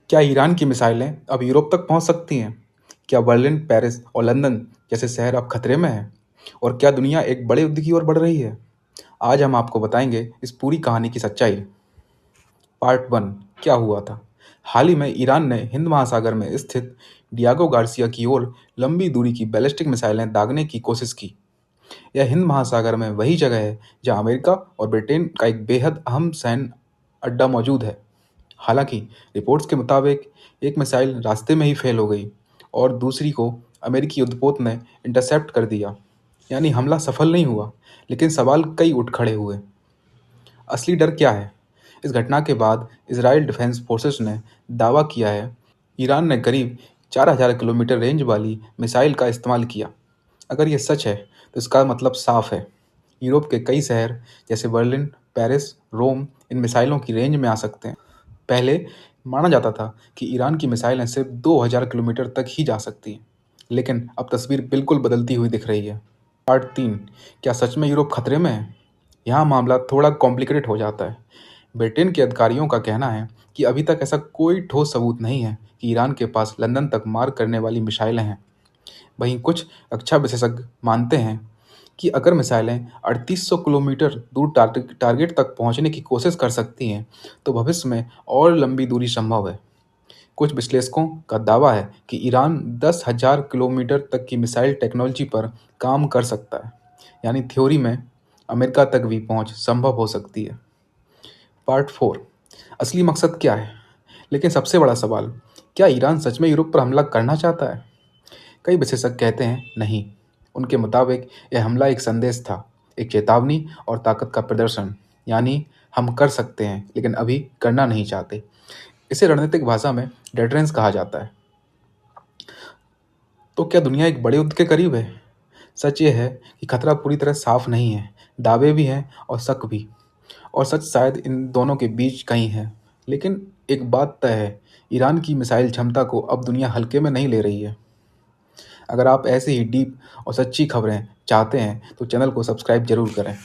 क्या ईरान की मिसाइलें अब यूरोप तक पहुंच सकती हैं? क्या बर्लिन, पेरिस और लंदन जैसे शहर अब खतरे में हैं? और क्या दुनिया एक बड़े युद्ध की ओर बढ़ रही है? आज हम आपको बताएंगे इस पूरी कहानी की सच्चाई। पार्ट वन, क्या हुआ था? हाल ही में ईरान ने हिंद महासागर में स्थित डियागो गार्सिया की ओर लंबी दूरी की बैलिस्टिक मिसाइलें दागने की कोशिश की। यह हिंद महासागर में वही जगह है जहां अमेरिका और ब्रिटेन का एक बेहद अहम सैन्य अड्डा मौजूद है। हालांकि रिपोर्ट्स के मुताबिक एक मिसाइल रास्ते में ही फेल हो गई और दूसरी को अमेरिकी युद्धपोत ने इंटरसेप्ट कर दिया। यानी हमला सफल नहीं हुआ, लेकिन सवाल कई उठ खड़े हुए। असली डर क्या है? इस घटना के बाद इजराइल डिफेंस फोर्सेस ने दावा किया है ईरान ने करीब 4000 किलोमीटर रेंज वाली मिसाइल का इस्तेमाल किया। अगर ये सच है तो इसका मतलब साफ है, यूरोप के कई शहर जैसे बर्लिन, पेरिस, रोम इन मिसाइलों की रेंज में आ सकते हैं। पहले माना जाता था कि ईरान की मिसाइलें सिर्फ 2000 किलोमीटर तक ही जा सकती हैं, लेकिन अब तस्वीर बिल्कुल बदलती हुई दिख रही है। पार्ट तीन, क्या सच में यूरोप खतरे में है? यहाँ मामला थोड़ा कॉम्प्लिकेटेड हो जाता है। ब्रिटेन के अधिकारियों का कहना है कि अभी तक ऐसा कोई ठोस सबूत नहीं है कि ईरान के पास लंदन तक मार करने वाली मिसाइलें हैं। वहीं कुछ रक्षा विशेषज्ञ मानते हैं कि अगर मिसाइलें 3800 किलोमीटर दूर टारगेट तक पहुंचने की कोशिश कर सकती हैं, तो भविष्य में और लंबी दूरी संभव है। कुछ विश्लेषकों का दावा है कि ईरान 10,000 किलोमीटर तक की मिसाइल टेक्नोलॉजी पर काम कर सकता है, यानी थ्योरी में अमेरिका तक भी पहुंच संभव हो सकती है। पार्ट फोर, असली मकसद क्या है? लेकिन सबसे बड़ा सवाल, क्या ईरान सच में यूरोप पर हमला करना चाहता है? कई विशेषज्ञ कहते हैं नहीं। उनके मुताबिक यह हमला एक संदेश था, एक चेतावनी और ताकत का प्रदर्शन। यानी हम कर सकते हैं, लेकिन अभी करना नहीं चाहते। इसे रणनीतिक भाषा में डेटरेंस कहा जाता है। तो क्या दुनिया एक बड़े युद्ध के करीब है? सच ये है कि खतरा पूरी तरह साफ नहीं है। दावे भी हैं और शक भी। और सच शायद इन दोनों के बीच कहीं है। लेकिन एक बात तय है, ईरान की मिसाइल क्षमता को अब दुनिया हल्के में नहीं ले रही है। अगर आप ऐसे ही डीप और सच्ची खबरें चाहते हैं तो चैनल को सब्सक्राइब जरूर करें।